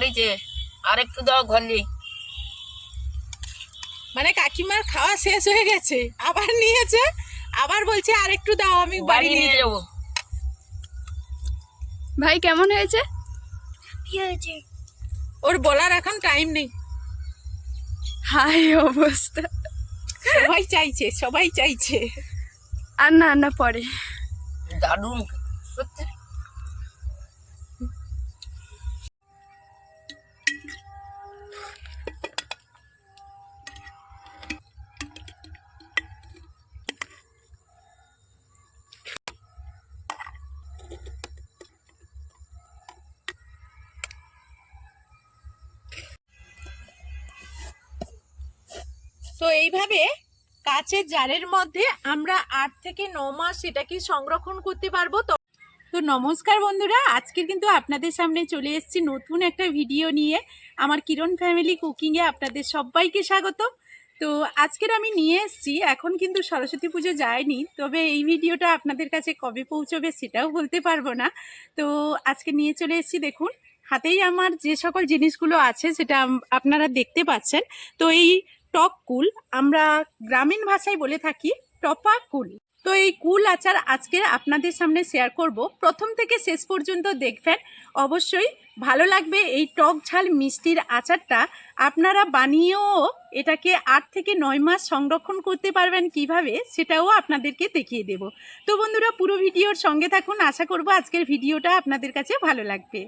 করেছে, আর একটু দাও ঘরে। মানে কাকিমার খাওয়া শেষ হয়ে গেছে, আবার নিয়েছে, আবার বলছে আর একটু দাও, আমি বাড়ি নিয়ে যাবো। ভাই কেমন হয়েছে? কি হয়েছে? ওর বলার এখন টাইম নেই। হাই অবস্থা, সবাই চাইছে, সবাই চাইছে। আর না না পরে। দারুণ সত্যি। তো এইভাবে কাচের জারের মধ্যে আমরা 8 থেকে 9 মাস এটাকে সংরক্ষণ করতে পারবো। তো নমস্কার বন্ধুরা, আজকে কিন্তু আপনাদের সামনে চলে এসেছি নতুন একটা ভিডিও নিয়ে। আমার কিরণ ফ্যামিলি কুকিংয়ে আপনাদের সবাইকে স্বাগত। তো আজকের আমি নিয়ে এসেছি, এখন কিন্তু সরস্বতী পুজো যায়নি, তবে এই ভিডিওটা আপনাদের কাছে কবে পৌঁছবে সেটাও বলতে পারবো না। তো আজকে নিয়ে চলে এসেছি, দেখুন হাতেই আমার যে সকল জিনিসগুলো আছে সেটা আপনারা দেখতে পাচ্ছেন। তো এই টক কুল, আমরা গ্রামীণ ভাষায় বলে থাকি টপা কুল। তো এই কুল আচার আজকে আপনাদের সামনে শেয়ার করব, প্রথম থেকে শেষ পর্যন্ত দেখবেন, অবশ্যই ভালো লাগবে। এই টক ঝাল মিষ্টির আচারটা আপনারা বানিয়েও এটাকে 8 থেকে 9 মাস সংরক্ষণ করতে পারবেন কিভাবে, সেটাও আপনাদেরকে দেখিয়ে দেব। তো বন্ধুরা পুরো ভিডিওর সঙ্গে থাকুন, আশা করব আজকের ভিডিওটা আপনাদের কাছে ভালো লাগবে।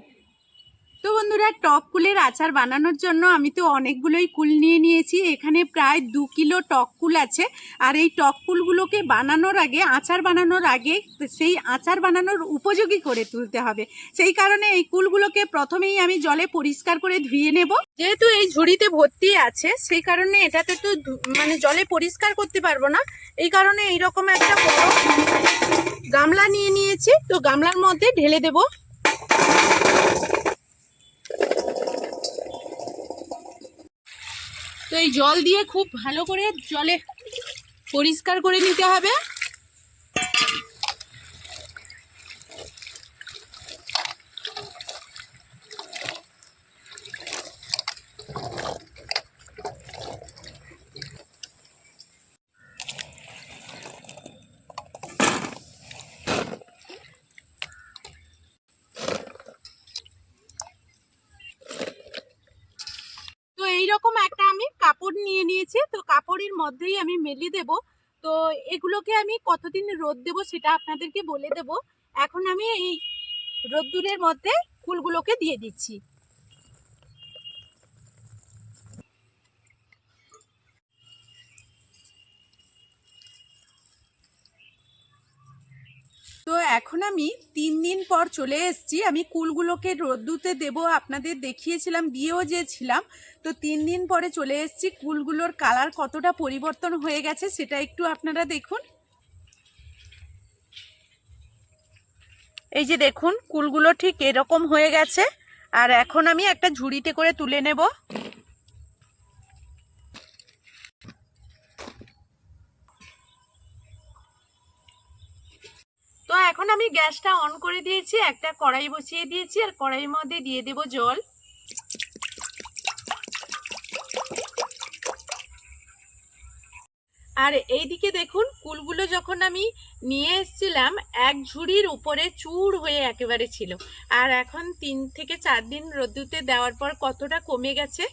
তো বন্ধুরা, টক কুলের আচার বানানোর জন্য আমি তো অনেকগুলোই কুল নিয়ে নিয়েছি। এখানে প্রায় 2 কিলো টক কুল আছে। আর এই টক কুলগুলোকে বানানোর আগে, আচার বানানোর আগে সেই আচার বানানোর উপযোগী করে তুলতে হবে। সেই কারণে এই কুলগুলোকে প্রথমেই আমি জলে পরিষ্কার করে ধুয়ে নেব। যেহেতু এই ঝুড়িতে ভর্তি আছে, সেই কারণে এটাতে তো মানে জলে পরিষ্কার করতে পারবো না। এই কারণে এইরকম একটা বড় গামলা নিয়ে নিয়েছি। তো গামলার মধ্যে ঢেলে দেব। তো এই জল দিয়ে খুব ভালো করে জলে পরিষ্কার করে নিতে হবে। তো এইরকম একটা আমি কাপড় নিয়ে নিয়েছি। তো কাপড়ের মধ্যেই আমি মেলে দেব। তো এগুলোকে আমি কতদিন রোদ দেব সেটা আপনাদেরকে বলে দেব। এখন আমি এই রোদ্দুরের মধ্যে ফুলগুলোকে দিয়ে দিচ্ছি। তো এখন আমি 3 দিন পর চলে এসেছি। আমি কুলগুলোকে রোদ্দুতে দেব, আপনাদের দেখিয়েছিলাম, দিয়েও যেছিলাম। তো 3 দিন পরে চলে এসেছি। কুলগুলোর কালার কতটা পরিবর্তন হয়ে গেছে সেটা একটু আপনারা দেখুন। এই যে দেখুন, কুলগুলো ঠিক এরকম হয়ে গেছে। আর এখন আমি একটা ঝুড়িতে করে তুলে নেব। তো এখন আমি গ্যাসটা অন করে দিয়েছি, একটা কড়াই বসিয়ে দিয়েছি, আর কড়াইয়ের মধ্যে দিয়ে দেব জল। আর এইদিকে দেখুন, কুলগুলো যখন আমি নিয়ে এসেছিলাম এক ঝুড়ির উপরে চূড় হয়ে একেবারে ছিল। আর এখন 3 থেকে 4 দিন রোদ্দুতে দেওয়ার পর কতটা কমে গেছে।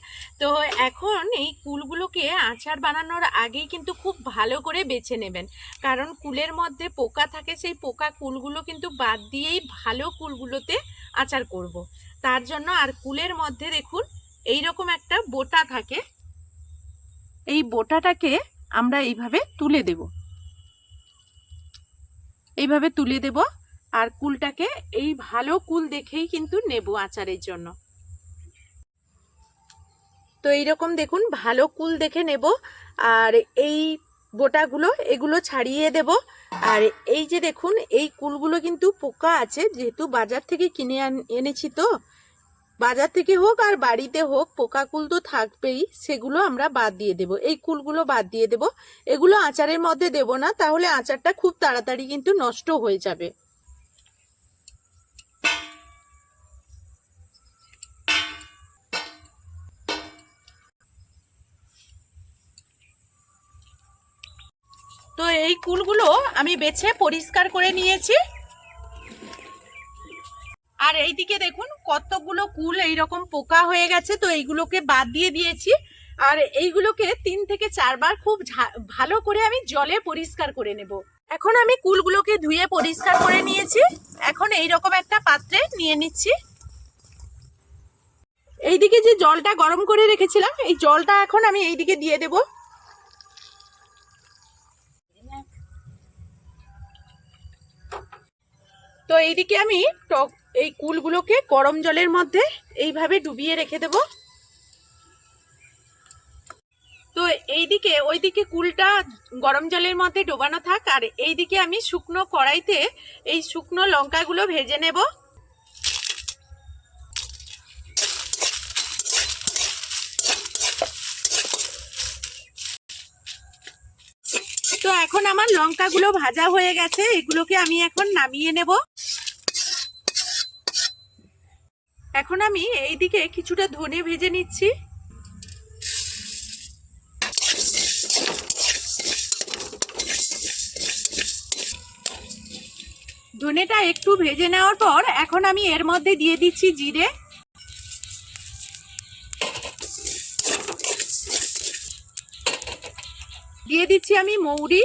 তো এখন এই কুলগুলোকে আচার বানানোর আগেই কিন্তু খুব ভালো করে বেছে নেবেন, কারণ কুলের মধ্যে পোকা থাকে। সেই পোকা কুলগুলো কিন্তু বাদ দিয়েই ভালো কুলগুলোতে আচার করব। তার জন্য, আর কুলের মধ্যে দেখুন এইরকম একটা বোটা থাকে, এই বোটাটাকে আমরা এইভাবে তুলে দেব, এইভাবে তুলে দেব। আর কুলটাকে এই ভালো কুল দেখেই কিন্তু নেব আচারের জন্য। তো এইরকম দেখুন ভালো কুল দেখে নেব। আর এই বোটাগুলো এগুলো ছাড়িয়ে দেব। আর এই যে দেখুন, এই কুলগুলো কিন্তু পোকা আছে, যেহেতু বাজার থেকে কিনে এনেছি। তো বাজার থেকে হোক আর বাড়িতে হোক, পোকা কুল তো থাকবেই, সেগুলো আমরা বাদ দিয়ে দেব। এই কুলগুলো বাদ দিয়ে দেব, এগুলো আচারের মধ্যে দেব না, তাহলে আচারটা খুব তাড়াতাড়ি কিন্তু নষ্ট হয়ে যাবে। এই কুলগুলো আমি বেছে পরিষ্কার করে নিয়েছি। আর এইদিকে দেখুন কতগুলো কুল এইরকম পোকা হয়ে গেছে, তো এইগুলোকে বাদ দিয়ে দিয়েছি। আর এইগুলোকে 3 থেকে 4 বার খুব ভালো করে আমি জলে পরিষ্কার করে নেব। এখন আমি কুলগুলোকে ধুয়ে পরিষ্কার করে নিয়েছি। এখন এইরকম একটা পাত্রে নিয়ে নিচ্ছি। এইদিকে যে জলটা গরম করে রেখেছিলাম, এই জলটা এখন আমি এইদিকে দিয়ে দেব। তো এইদিকে আমি এই কুলগুলোকে গরম জলের মধ্যে এইভাবে ডুবিয়ে রেখে দেব। তো এইদিকে ওইদিকে কুলটা গরম জলের মধ্যে ডোবানো থাক, আর এইদিকে আমি শুকনো কড়াইতে এই শুকনো লঙ্কাগুলো ভেজে নেব। তো এখন আমার লঙ্কাগুলো ভাজা হয়ে গেছে, এগুলোকে আমি এখন নামিয়ে নেব। এখন আমি এইদিকে কিছুটা ধনে ভেজে নিচ্ছি। ধনেটা একটু ভেজে নেওয়ার পর এখন আমি এর মধ্যে দিয়ে দিচ্ছি জিরে, দিয়ে দিচ্ছি আমি মৌরি,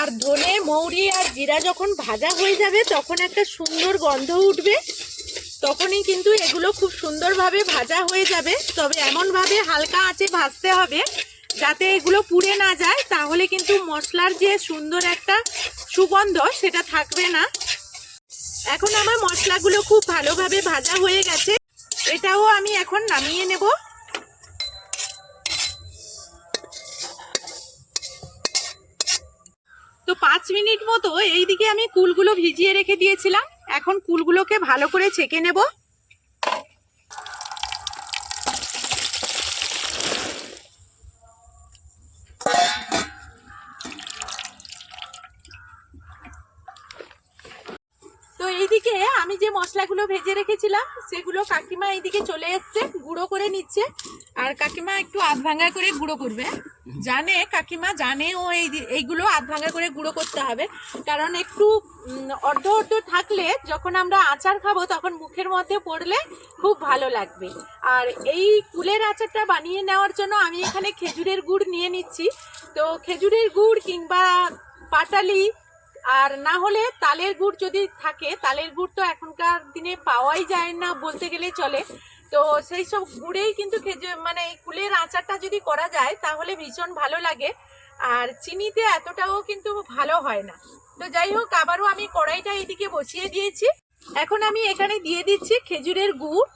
আর ধনে মৌরি আর জিরা যখন ভাজা হয়ে যাবে তখন একটা সুন্দর গন্ধ উঠবে, তখনই কিন্তু এগুলো খুব সুন্দরভাবে ভাজা হয়ে যাবে। তবে এমনভাবে হালকা আঁচে ভাজতে হবে যাতে এগুলো পুড়ে না যায়, তাহলে কিন্তু মশলার যে সুন্দর একটা সুগন্ধ সেটা থাকবে না। এখন আমার মশলাগুলো খুব ভালোভাবে ভাজা হয়ে গেছে, এটাও আমি এখন নামিয়ে নেব। তো 5 মিনিট মতো এইদিকে আমি কুলগুলো ভিজিয়ে রেখে দিয়েছিলাম। এখন কুলগুলোকে ভালো করে ছেঁকে নেব। তো এইদিকে আমি যে মশলাগুলো ভেজে রেখেছিলাম সেগুলো কাকিমা এইদিকে চলে এসছে, গুঁড়ো করে নিচ্ছে। আর কাকিমা একটু আধ ভাঙা করে গুঁড়ো করবে, জানে কাকিমা জানে ও এইগুলো আধ ভাঙা করে গুঁড়ো করতে হবে, কারণ একটু অর্ধ অর্ধ থাকলে যখন আমরা আচার খাবো তখন মুখের মধ্যে পড়লে খুব ভালো লাগবে। আর এই কুলের আচারটা বানিয়ে নেওয়ার জন্য আমি এখানে খেজুরের গুড় নিয়ে নিচ্ছি। তো খেজুরের গুড় কিংবা পাটালি আর না হলে তালের গুড় যদি থাকে, তালের গুড় তো এখনকার দিনে পাওয়াই যায় না বলতে গেলে চলে। তো সেই সব গুড়েই কিন্তু মানে এই কুলের আচারটা যদি করা যায় তাহলে ভীষণ ভালো লাগে, আর চিনিতে এতটাও কিন্তু ভালো হয় না। তো যাই হোক, আবারও আমি কড়াইটা এইদিকে বসিয়ে দিয়েছি। এখন আমি এখানে দিয়ে দিচ্ছি খেজুরের গুড়।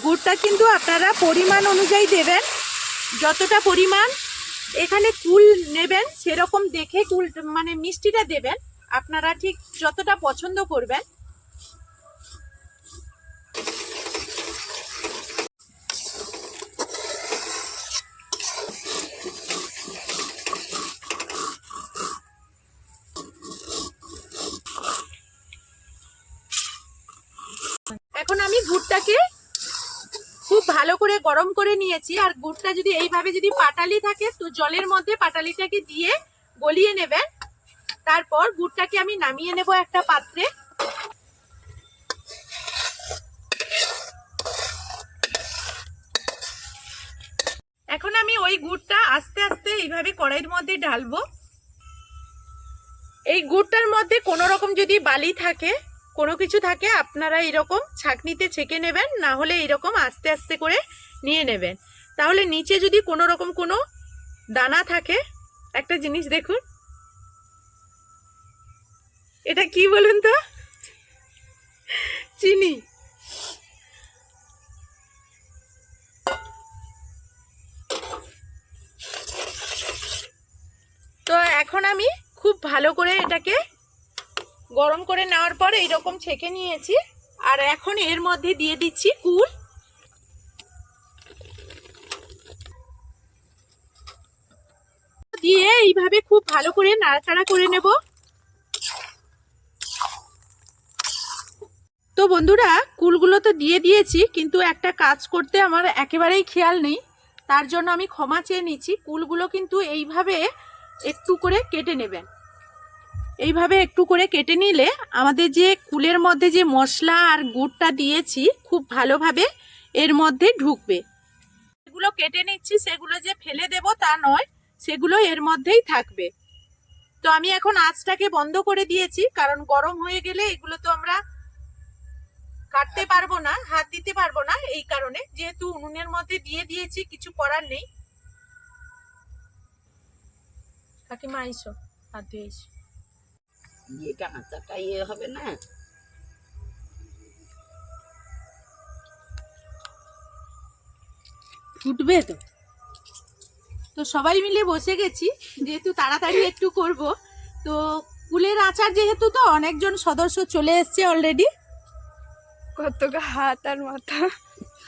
গুড়টা কিন্তু আপনারা পরিমাণ অনুযায়ী দেবেন, যতটা পরিমাণ এখানে কুল নেবেন সেরকম দেখে কুল মানে মিষ্টিটা দেবেন, আপনারা ঠিক যতটা পছন্দ করবেন। এখন আমি গুড়টাকে খুব ভালো করে গরম করে নিয়েছি। আর গুড়টা যদি এইভাবে যদি পাটালি থাকে তো জলের মধ্যে পাটালিটাকে দিয়ে গলিয়ে নেবেন। তারপর গুড়টাকে আমি নামিয়ে নেব একটা পাত্রে। এখন আমি ওই গুড়টা আস্তে আস্তে এইভাবে কড়াইয়ের মধ্যে ঢালবো। এই গুড়টার মধ্যে কোনো রকম যদি বালি থাকে, কোনো কিছু থাকে, আপনারা এরকম ছাঁকনিতে ছেঁকে নেবেন, না হলে এরকম আস্তে আস্তে করে নিয়ে নেবেন। তাহলে নিচে যদি কোনো রকম কোনো দানা থাকে, একটা জিনিস দেখুন, এটা কি বলুন তো? চিনি। তো এখন আমি খুব ভালো করে এটাকে গরম করে নেওয়ার পর এইরকম ছেঁকে নিয়েছি। আর এখন এর মধ্যে দিয়ে দিচ্ছি কুল। দিয়ে এইভাবে খুব ভালো করে নাড়াচাড়া করে নেব। তো বন্ধুরা, কুলগুলো তো দিয়ে দিয়েছি, কিন্তু একটা কাজ করতে আমার একেবারেই খেয়াল নেই, তার জন্য আমি ক্ষমা চেয়ে নিচ্ছি। কুলগুলো কিন্তু এইভাবে একটু করে কেটে নেবেন। এইভাবে একটু করে কেটে নিলে আমাদের যে কুলের মধ্যে যে মশলা আর গুড়টা দিয়েছি খুব ভালোভাবে এর মধ্যে ঢুকবে। সেগুলো কেটে নিচ্ছি, সেগুলো যে ফেলে দেব তা নয়, সেগুলো এর মধ্যেই থাকবে। তো আমি এখন আঁচটাকে বন্ধ করে দিয়েছি, কারণ গরম হয়ে গেলে এগুলো তো আমরা কাটতে পারবো না, হাত দিতে পারবো না। এই কারণে, যেহেতু উনুনের মধ্যে দিয়ে দিয়েছি, কিছু করার নেই। কাকিমা আইসো, হাত দিয়ে এসো। এটা হাতাটা হবে না। ফুটবে তো। তো সবাই মিলে বসে গেছি, যেহেতু তাড়াতাড়ি একটু করব। তো কুলের আচার যেহেতু, তো অনেকজন সদস্য চলে এসছে অলরেডি। কত হাত আর মাথা।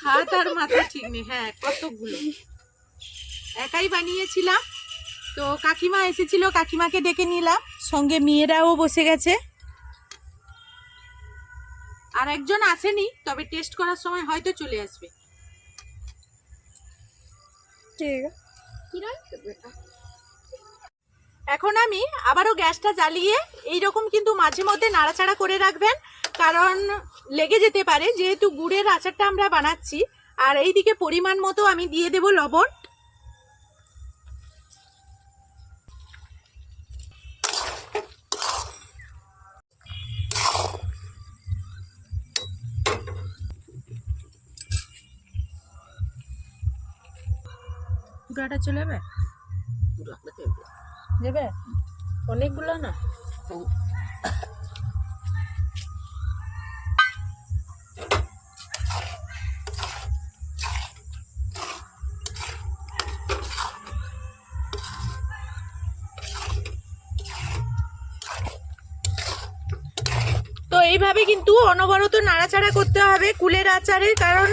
হাত আর মাথা ঠিক নেই, হ্যাঁ কতগুলো। একাই বানিয়েছিলাম, তো কাকিমা এসেছিল, কাকিমাকে ডেকে নিলাম, সঙ্গে মেয়েরাও বসে গেছে। আর একজন আসেনি, তবে টেস্ট করার সময় হয়তো চলে আসবে। ঠিক এখন আমি আবারও গ্যাসটা জ্বালিয়ে এইরকম কিন্তু মাঝে মধ্যে নাড়াচাড়া করে রাখবেন, কারণ লেগে যেতে পারে, যেহেতু গুড়ের আচারটা আমরা বানাচ্ছি। আর এইদিকে পরিমাণ মতো আমি দিয়ে দেব লবণ। পুরাটা চলে যাবে, যাবে অনেকগুলো না। তো এইভাবে কিন্তু অনবরত নাড়াচাড়া করতে হবে কুলের আচারে, কারণ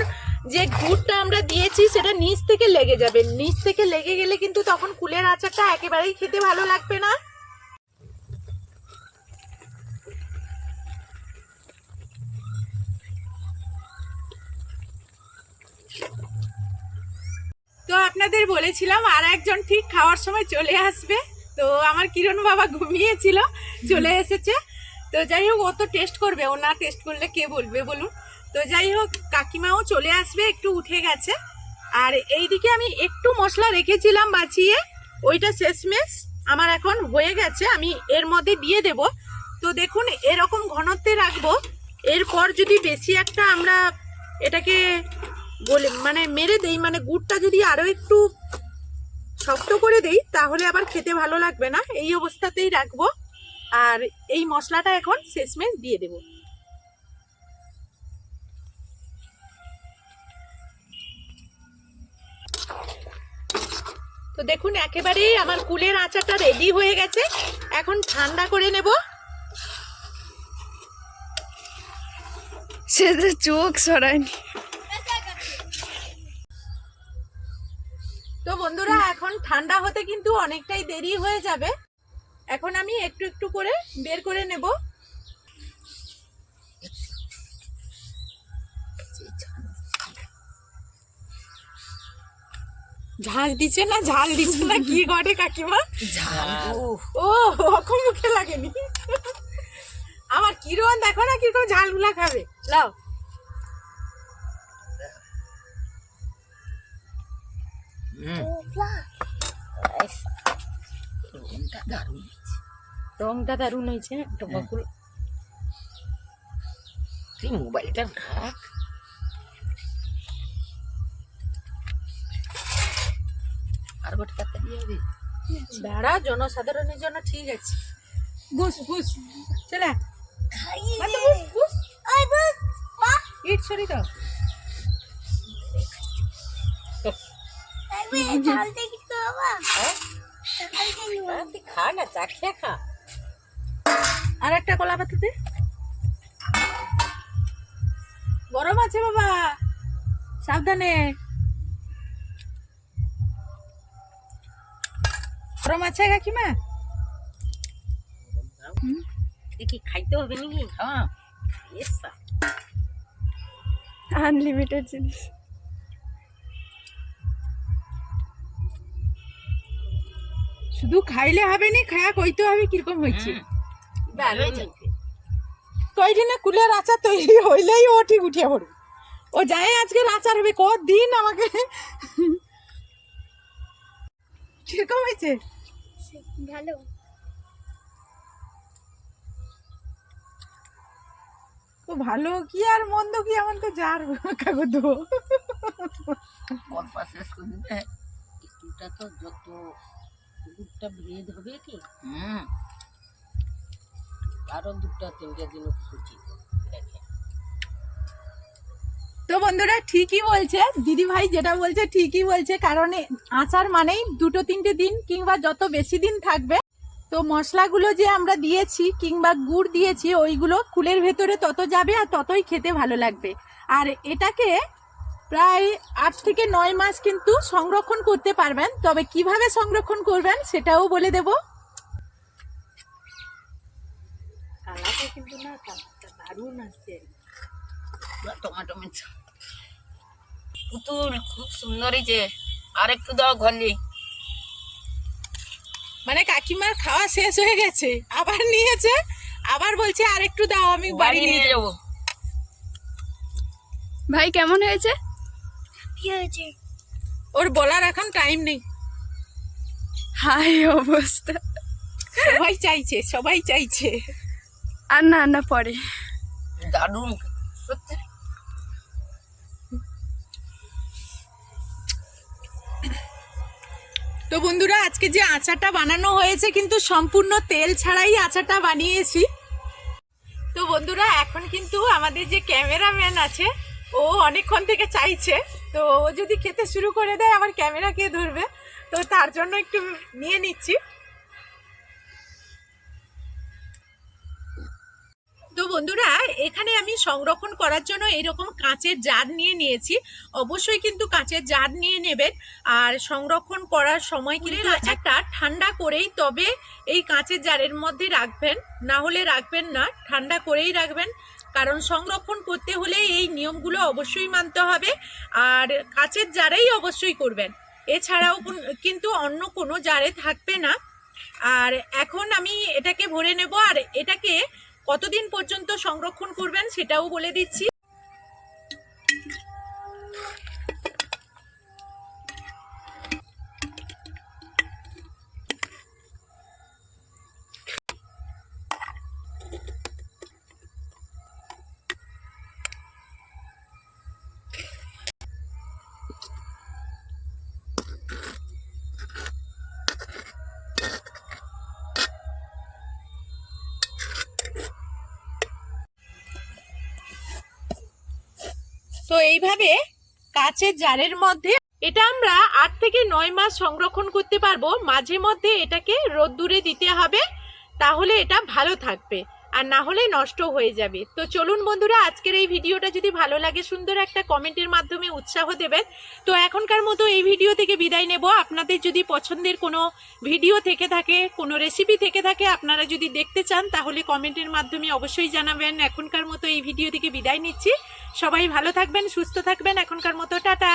যে গুড়টা আমরা দিয়েছি সেটা নিচ থেকে লেগে যাবে। নিচ থেকে লেগে গেলে কিন্তু তখন কুলের আচারটা একেবারেই খেতে ভালো লাগবে না। তো আপনাদের বলেছিলাম আর একজন ঠিক খাওয়ার সময় চলে আসবে। তো আমার কিরণ বাবা ঘুমিয়েছিল, চলে এসেছে। তো যাই হোক, ও তো টেস্ট করবে, ও না টেস্ট করলে কে বলবে বলুন। তো যাই হোক, কাকিমাও চলে আসবে, একটু উঠে গেছে। আর এইদিকে আমি একটু মশলা রেখেছিলাম বাঁচিয়ে, ওইটা শেষমেশ আমার এখন হয়ে গেছে, আমি এর মধ্যে দিয়ে দেব। তো দেখুন, এরকম ঘনত্বে রাখবো। এরপর যদি বেশি একটা আমরা এটাকে বলে মানে মেরে দেই, মানে গুড়টা যদি আরো একটু শক্ত করে দেই, তাহলে আবার খেতে ভালো লাগবে না। এই অবস্থাতেই রাখবো। আর এই মশলাটা এখন শেষমেশ দিয়ে দেব। তো দেখুন, একেবারেই আমার কুলের আচারটা রেডি হয়ে গেছে। এখন ঠান্ডা করে নেব। সে তো চোখ সরায়নি। তো বন্ধুরা, এখন ঠান্ডা হতে কিন্তু অনেকটাই দেরি হয়ে যাবে। এখন আমি একটু একটু করে বের করে নেব। ঝাল দিচ্ছে না, ঝাল দিচ্ছে না, কি ঘটে কাকিমা? ও অখন মুখে লাগেনি। আমার কিরণ দেখো না, কিরকম ঝালগুলা খাবে। লাও। রংটা দারুণ হয়েছে। তুই মোবাইলটা রাখ। আর গোটা তাড়াতাড়ি হবে। দাঁড়া, জনসাধারণের জন্য ঠিক আছে। বুঝ বুঝ চলে ইট সরি তো। খা না, চা খেয়ে খা। আর একটা কলা পাতাতে গরম আছে বাবা, সাবধানে। গরম আছে কাকিমা? দেখি খাইতে হবে নাকি? এসা আনলিমিটেড জিনিস। শুধু খাইলে হবে না, খায়া কইতে হবে কিরকম হয়েছে। ভালো হয়েছে। কয়দিনে কুলের আচার তৈরি হইলেই ও ঠিক উঠিয়ে পড়বে। ও যায় আজকের আচার হবে, কদিন আমাকে কিরকম হয়েছে? ভালো। ও ভালো কি আর মন্দ কি, আমার তো যার কাগজ দেবো। কল্পা শেষ করে দিতে একটুটা তো যত দুধটা ভেদ হবে কি আরো 2-3 দিন সুচি দেখে। তো বন্ধুরা ঠিকই বলছে দিদি ভাই, যেটা বলছে ঠিকই বলছে, কারণ আচার মানেই 2-3 দিন কিংবা যত বেশি দিন থাকবে। তো মশলাগুলো যে আমরা দিয়েছি কিংবা গুড় দিয়েছি ওইগুলো কুলের ভেতরে তত যাবে আর ততই খেতে ভালো লাগবে। আর এটাকে প্রায় 8 থেকে 9 মাস কিন্তু সংরক্ষণ করতে পারবেন। তবে কিভাবে সংরক্ষণ করবেন সেটাও বলে দেব। কালারটা কিন্তু না, কালারটা দারুণ আসছে। টমেটো মিক্স পুতুল খুব সুন্দর হয়েছে। আর একটু দাও ঘরে। মানে কাকিমার খাওয়া শেষ হয়ে গেছে, আবার নিয়েছে, আবার বলছে আর একটু দাও, আমি বাড়ি নিয়ে যাবো। ভাই কেমন হয়েছে? ওর বলার এখন টাইম নেই। হাই অবস্থা। সবাই চাইছে, সবাই চাইছে। আর না না পরে। দারুণ সত্যি। তো বন্ধুরা আজকে যে আচারটা বানানো হয়েছে কিন্তু সম্পূর্ণ তেল ছাড়াই আচারটা বানিয়েছি। তো বন্ধুরা এখন কিন্তু আমাদের যে ক্যামেরাম্যান আছে ও অনেকক্ষণ থেকে চাইছে, তো ও যদি খেতে শুরু করে দেয় আবার ক্যামেরা কে ধরবে, তো তার জন্য একটু নিয়ে নিচ্ছি। তো বন্ধুরা এখানে আমি সংরক্ষণ করার জন্য এরকম কাঁচের জার নিয়ে নিয়েছি। অবশ্যই কিন্তু কাঁচের জার নিয়ে নেবেন। আর সংরক্ষণ করার সময় কিন্তু আচারটা ঠান্ডা করেই তবে এই কাঁচের জারের মধ্যে রাখবেন, না হলে রাখবেন না, ঠান্ডা করেই রাখবেন। কারণ সংরক্ষণ করতে হলে এই নিয়মগুলো অবশ্যই মানতে হবে। আর কাঁচের জারেই অবশ্যই করবেন, এছাড়াও কিন্তু অন্য কোনো জারে থাকবে না। আর এখন আমি এটাকে ভরে নেব। আর এটাকে কতদিন পর্যন্ত সংরক্ষণ করবেন সেটাও বলে দিচ্ছি। তো এইভাবে কাঁচের জারের মধ্যে এটা আমরা 8 থেকে 9 মাস সংরক্ষণ করতে পারবো। মাঝে মধ্যে এটাকে রোদ্দুরে দিতে হবে, তাহলে এটা ভালো থাকবে, আর না হলে নষ্ট হয়ে যাবে। তো চলুন বন্ধুরা আজকের এই ভিডিওটা যদি ভালো লাগে সুন্দর একটা কমেন্টের মাধ্যমে উৎসাহ দেবেন। তো এখনকার মতো এই ভিডিও থেকে বিদায় নেব। আপনাদের যদি পছন্দের কোনো ভিডিও থেকে থাকে, কোনো রেসিপি থেকে থাকে, আপনারা যদি দেখতে চান তাহলে কমেন্টের মাধ্যমে অবশ্যই জানাবেন। এখনকার মতো এই ভিডিও থেকে বিদায় নিচ্ছি। সবাই ভালো থাকবেন, সুস্থ থাকবেন। এখনকার মতো টাটা।